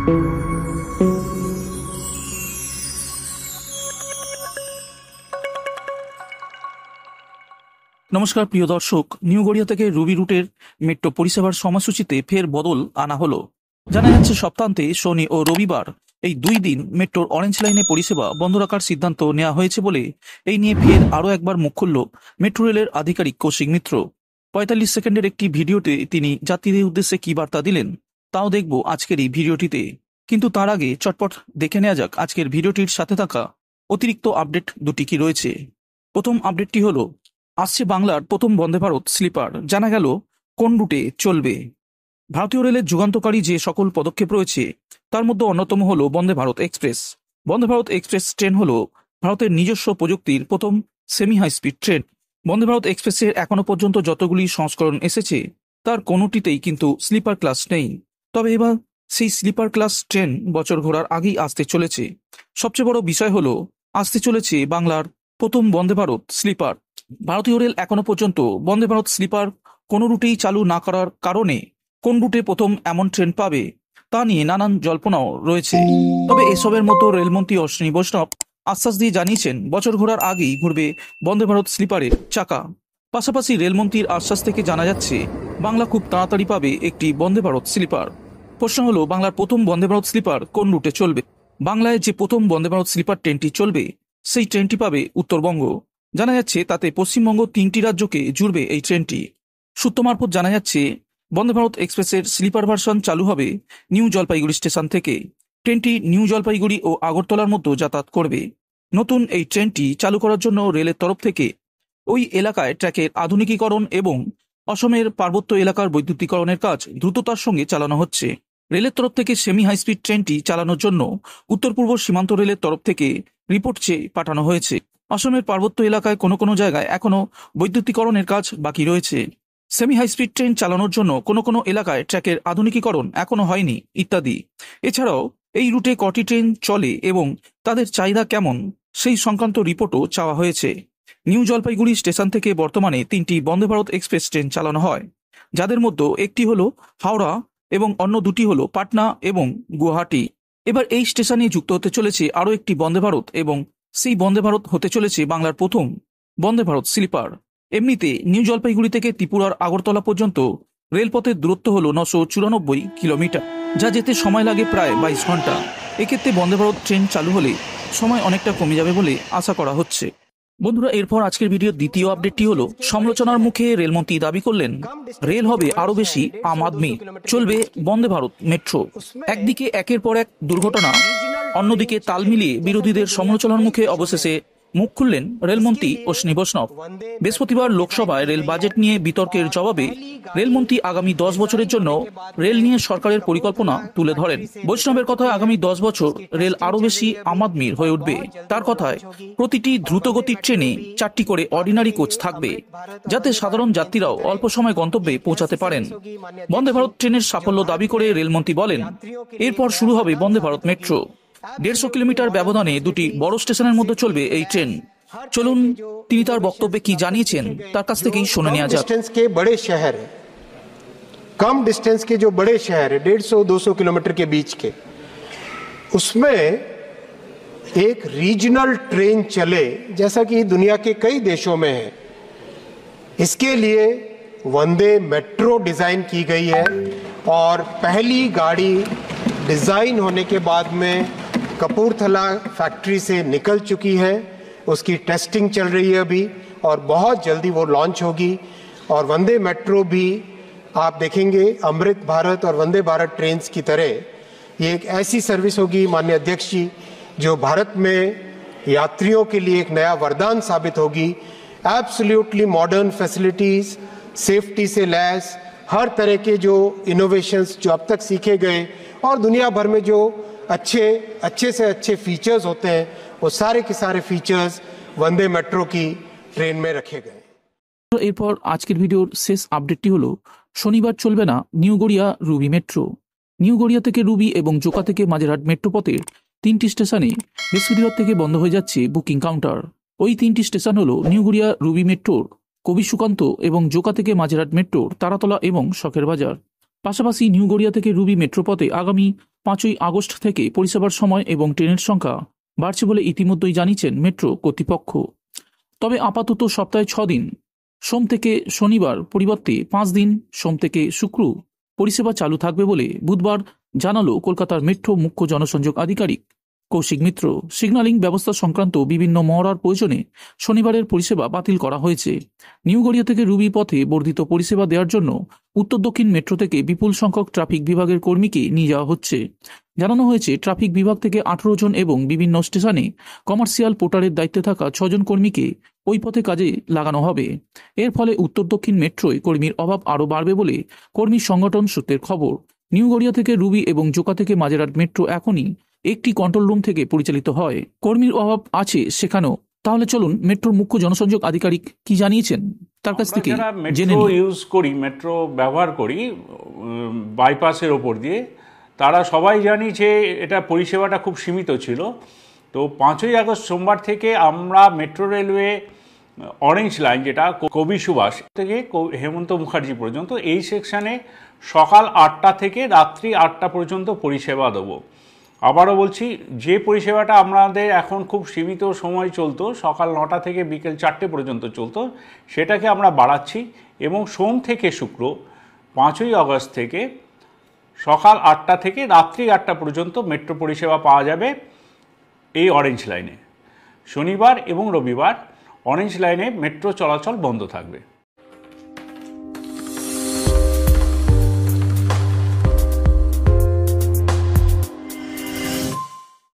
নমস্কার প্রিয় দর্শক, নিউ গড়িয়া থেকে রুবি রুটের মেট্রো পরিষেবার সময়সূচিতে ফের বদল আনা হলো। জানা যাচ্ছে সপ্তাহান্তে শনি ও রবিবার এই 2 দিন মেট্রোর অরেঞ্জ লাইনে পরিষেবা বন্ধ রাখার সিদ্ধান্ত নেওয়া হয়েছে বলে এই নিয়ে ফের আরও একবার মুখ খুলল মেট্রো রেলের আধিকারিক কৌশিক মিত্র। 45 সেকেন্ডের একটি ভিডিওতে তিনি যাত্রীদের উদ্দেশ্যে কি বার্তা দিলেন তাও দেখব আজকের এই ভিডিওটিতে। কিন্তু তার আগে চটপট দেখে নেওয়া যাক আজকের ভিডিওটির সাথে থাকা অতিরিক্ত আপডেট দুটি কি রয়েছে। প্রথম আপডেটটি হলো, আসছে বাংলার প্রথম বন্দে ভারত স্লিপার। জানা গেল কোন রুটে চলবে। ভারতীয় রেলের যুগান্তকারী যে সকল পদক্ষেপ রয়েছে তার মধ্যে অন্যতম হল Vande Bharat express. Vande Bharat express train হল ভারতের নিজস্ব প্রযুক্তির প্রথম semi high speed train. Vande Bharat এক্সপ্রেসের এখনো পর্যন্ত যতগুলি সংস্করণ এসেছে তার কোনোটিতেই কিন্তু স্লিপার ক্লাস নেই। তবে এবার সেই স্লিপার ক্লাস ট্রেন বছর ঘোরার আগেই আসতে চলেছে। সবচেয়ে বড় বিষয় হলো আসতে চলেছে বাংলার প্রথম বন্দে ভারত স্লিপার। ভারতীয় রেল এখনো পর্যন্ত বন্দে ভারত স্লিপার কোনো রুটেই চালু না করার কারণে কোন রুটে প্রথম এমন ট্রেন পাবে তা নিয়ে নানান জল্পনাও রয়েছে। তবে এসবের মতো রেলমন্ত্রী অশ্বিনী বৈষ্ণব আশ্বাস দিয়ে জানিয়েছেন বছর ঘোরার আগেই ঘুরবে বন্দে ভারত স্লিপারের চাকা। পাশাপাশি রেলমন্ত্রীর আশ্বাস থেকে জানা যাচ্ছে বাংলা খুব তাড়াতাড়ি পাবে একটি বন্দে ভারত স্লিপার। প্রশ্ন হলো, বাংলার প্রথম বন্দে ভারত স্লিপার কোন রুটে চলবে? বাংলায় যে প্রথম বন্দে ভারত স্লিপার ট্রেনটি চলবে সেই ট্রেনটি পাবে উত্তরবঙ্গ। জানা যাচ্ছে তাতে পশ্চিমবঙ্গ 3টি রাজ্যকে জুড়বে এই ট্রেনটি। সূত্র মারফত জানা যাচ্ছে বন্দে ভারত এক্সপ্রেসের স্লিপার ভার্সন চালু হবে নিউ জলপাইগুড়ি স্টেশন থেকে। ট্রেনটি নিউ জলপাইগুড়ি ও আগরতলার মধ্যে যাতায়াত করবে। নতুন এই ট্রেনটি চালু করার জন্য রেলের তরফ থেকে ওই এলাকায় ট্র্যাকের আধুনিকীকরণ এবং অসমের পার্বত্য এলাকার বৈদ্যুতিকরণের কাজ দ্রুততার সঙ্গে চালানো হচ্ছে। রেলের তরফ থেকে সেমি হাই স্পিড ট্রেনটি চালানোর জন্য উত্তর পূর্ব সীমান্ত রেলের তরফ থেকে রিপোর্ট চেয়ে পাঠানো হয়েছে। অসমের পার্বত্য এলাকায় কোনো কোনো জায়গায় এখনো বৈদ্যুতিকরণের কাজ বাকি রয়েছে। সেমি হাই স্পিড ট্রেন চালানোর জন্য কোনো কোনো এলাকায় ট্র্যাকের আধুনিকীকরণ এখনো হয়নি ইত্যাদি। এছাড়াও এই রুটে কটি ট্রেন চলে এবং তাদের চাহিদা কেমন সেই সংক্রান্ত রিপোর্টও চাওয়া হয়েছে। নিউ জলপাইগুড়ি স্টেশন থেকে বর্তমানে 3টি বন্দে ভারত এক্সপ্রেস ট্রেন চালানো হয়, যাদের মধ্যে একটি হলো হাওড়া এবং অন্য দুটি হলো পাটনা এবং গুয়াহাটি। এবার এই স্টেশনে যুক্ত হতে চলেছে আরও একটি বন্দে ভারত এবং সেই বন্দে ভারত হতে চলেছে বাংলার প্রথম বন্দে ভারত স্লিপার। এমনিতে নিউ জলপাইগুড়ি থেকে ত্রিপুরার আগরতলা পর্যন্ত রেলপথের দূরত্ব হল 994 কিলোমিটার, যা যেতে সময় লাগে প্রায় 22 ঘন্টা। এক্ষেত্রে বন্দে ভারত ট্রেন চালু হলে সময় অনেকটা কমে যাবে বলে আশা করা হচ্ছে। বন্ধুরা, এরপর আজকের ভিডিওর দ্বিতীয় আপডেটটি হলো, সমালোচনার মুখে রেলমন্ত্রী দাবি করলেন রেল হবে আরো বেশি আম আদমি, চলবে বন্দে ভারত মেট্রো। একদিকে একের পর এক দুর্ঘটনা, অন্যদিকে তাল মিলিয়ে বিরোধীদের সমালোচনার মুখে অবশেষে মুখ খুললেন রেলমন্ত্রী অশ্বিনী বৈষ্ণব। বৃহস্পতিবার লোকসভায় রেল বাজেট নিয়ে বিতর্কের জবাবে রেলমন্ত্রী আগামী 10 বছরের জন্য রেল নিয়ে সরকারের পরিকল্পনা তুলে ধরেন। বৈষ্ণবের কথায় আগামী 10 বছর রেল আরো বেশি আম আদমির হয়ে উঠবে। তার কথায় প্রতিটি দ্রুতগতির ট্রেনে 4টি করে অর্ডিনারি কোচ থাকবে, যাতে সাধারণ যাত্রীরাও অল্প সময় গন্তব্যে পৌঁছাতে পারেন। বন্দে ভারত ট্রেনের সাফল্য দাবি করে রেলমন্ত্রী বলেন, এরপর শুরু হবে বন্দে ভারত মেট্রো। 150 কিলোমিটার ব্যবধানে দুটি বড় স্টেশনের মধ্যে চলবে এই ট্রেন। চলুন তিনি তার বক্তব্যে কি জানিয়েছেন তার কাছ থেকেই শুনে নেওয়া যাক। कम डिस्टेंस के जो बड़े शहर है 150-200 किलोमीटर के बीच के, उसमें एक रीजनल ट्रेन चले जैसा कि दुनिया के कई देशों में है। इसके लिए वंदे मेट्रो डिजाइन की गई है और पहली गाड़ी डिजाइन होने के बाद में कपूरथला फैक्ट्री से निकल चुकी है। उसकी टेस्टिंग चल रही है अभी और बहुत जल्दी वो लॉन्च होगी। और वंदे मेट्रो भी आप देखेंगे अमृत भारत और वंदे भारत ट्रेन्स की तरह ये एक ऐसी सर्विस होगी माननीय अध्यक्ष जी, जो भारत में यात्रियों के लिए एक नया वरदान साबित होगी। एब्सोल्युटली मॉडर्न फैसिलिटीज, सेफ्टी से लैस हर तरह के जो इनोवेशंस जो अब तक सीखे गए और दुनिया भर में जो अच्छे से अच्छे फीचर्स होते हैं वो सारे के सारे फीचर्स वंदे मेट्रो की ट्रेन में रखे गए। এরপর আজকের ভিডিওর শেষ আপডেটটি হলো, শনিবার চলবে না new Garia Ruby metro. New Garia থেকে রুবি এবং জোকা থেকে মাঝেরহাট মেট্রো পথের 3টি স্টেশনে বৃহস্পতিবার থেকে বন্ধ হয়ে যাচ্ছে বুকিং কাউন্টার। ওই 3টি স্টেশন হলো নিউ গড়িয়া রুবি মেট্রোর কবি সুকান্ত এবং জোকা থেকে মাঝেরহাট মেট্রোর তারাতলা এবং শখের বাজার। পাশাপাশি নিউ গড়িয়া থেকে রুবি মেট্রো পথে আগামী 5ই আগস্ট থেকে পরিষেবার সময় এবং ট্রেনের সংখ্যা বাড়ছে বলে ইতিমধ্যেই জানিয়েছেন মেট্রো কর্তৃপক্ষ। তবে আপাতত সপ্তাহে 6 দিন সোম থেকে শনিবার পরিবর্তে 5 দিন সোম থেকে শুক্র পরিষেবা চালু থাকবে বলে বুধবার জানালো কলকাতার মেট্রো মুখ্য জনসংযোগ আধিকারিক কৌশিক মিত্র। সিগন্যালিং ব্যবস্থা সংক্রান্ত বিভিন্ন মহড়ার প্রয়োজনে শনিবারের পরিষেবা বাতিল করা হয়েছে। নিউ গড়িয়া থেকে রুবি পথে বর্ধিত পরিষেবা দেওয়ার জন্য উত্তর দক্ষিণ মেট্রো থেকে বিপুল সংখ্যক ট্রাফিক বিভাগের কর্মীকে নিয়ে যাওয়া হচ্ছে। জানানো হয়েছে ট্রাফিক বিভাগ থেকে 18 জন এবং বিভিন্ন স্টেশনে কমার্শিয়াল পোর্টারের দায়িত্বে থাকা 6 জন কর্মীকে ওই পথে কাজে লাগানো হবে। এর ফলে উত্তর দক্ষিণ মেট্রোয় কর্মীর অভাব আরও বাড়বে বলে কর্মী সংগঠন সূত্রের খবর। নিউ গড়িয়া থেকে রুবি এবং জোকা থেকে মাঝেরহাট মেট্রো এখনই একটি কন্ট্রোল রুম থেকে পরিচালিত হয়। কর্মীর অভাব আছে সেখানেও। তাহলে চলুন মেট্রোর মুখ্য জনসংযোগ আধিকারিক কি জানিয়েছেন তার কাছ থেকে জেনে মেট্রো নিই। ইউজ করি, মেট্রো ব্যবহার করি বাইপাসের ওপর দিয়ে, তারা সবাই জানি যে এটা পরিষেবাটা খুব সীমিত ছিল। তো 5ই আগস্ট সোমবার থেকে আমরা মেট্রো রেলওয়ে অরেঞ্জ লাইন, যেটা কবি সুভাষ থেকে হেমন্ত মুখার্জি পর্যন্ত, এই সেকশানে সকাল 8টা থেকে রাত্রি 8টা পর্যন্ত পরিষেবা দেবো। আবারও বলছি, যে পরিষেবাটা আমাদের এখন খুব সীমিত সময় চলতো, সকাল 9টা থেকে বিকেল 4টে পর্যন্ত চলতো, সেটাকে আমরা বাড়াচ্ছি এবং সোম থেকে শুক্র 5ই আগস্ট থেকে সকাল 8টা থেকে রাত্রি 8টা পর্যন্ত মেট্রো পরিষেবা পাওয়া যাবে এই অরেঞ্জ লাইনে। শনিবার এবং রবিবার অরেঞ্জ লাইনে মেট্রো চলাচল বন্ধ থাকবে।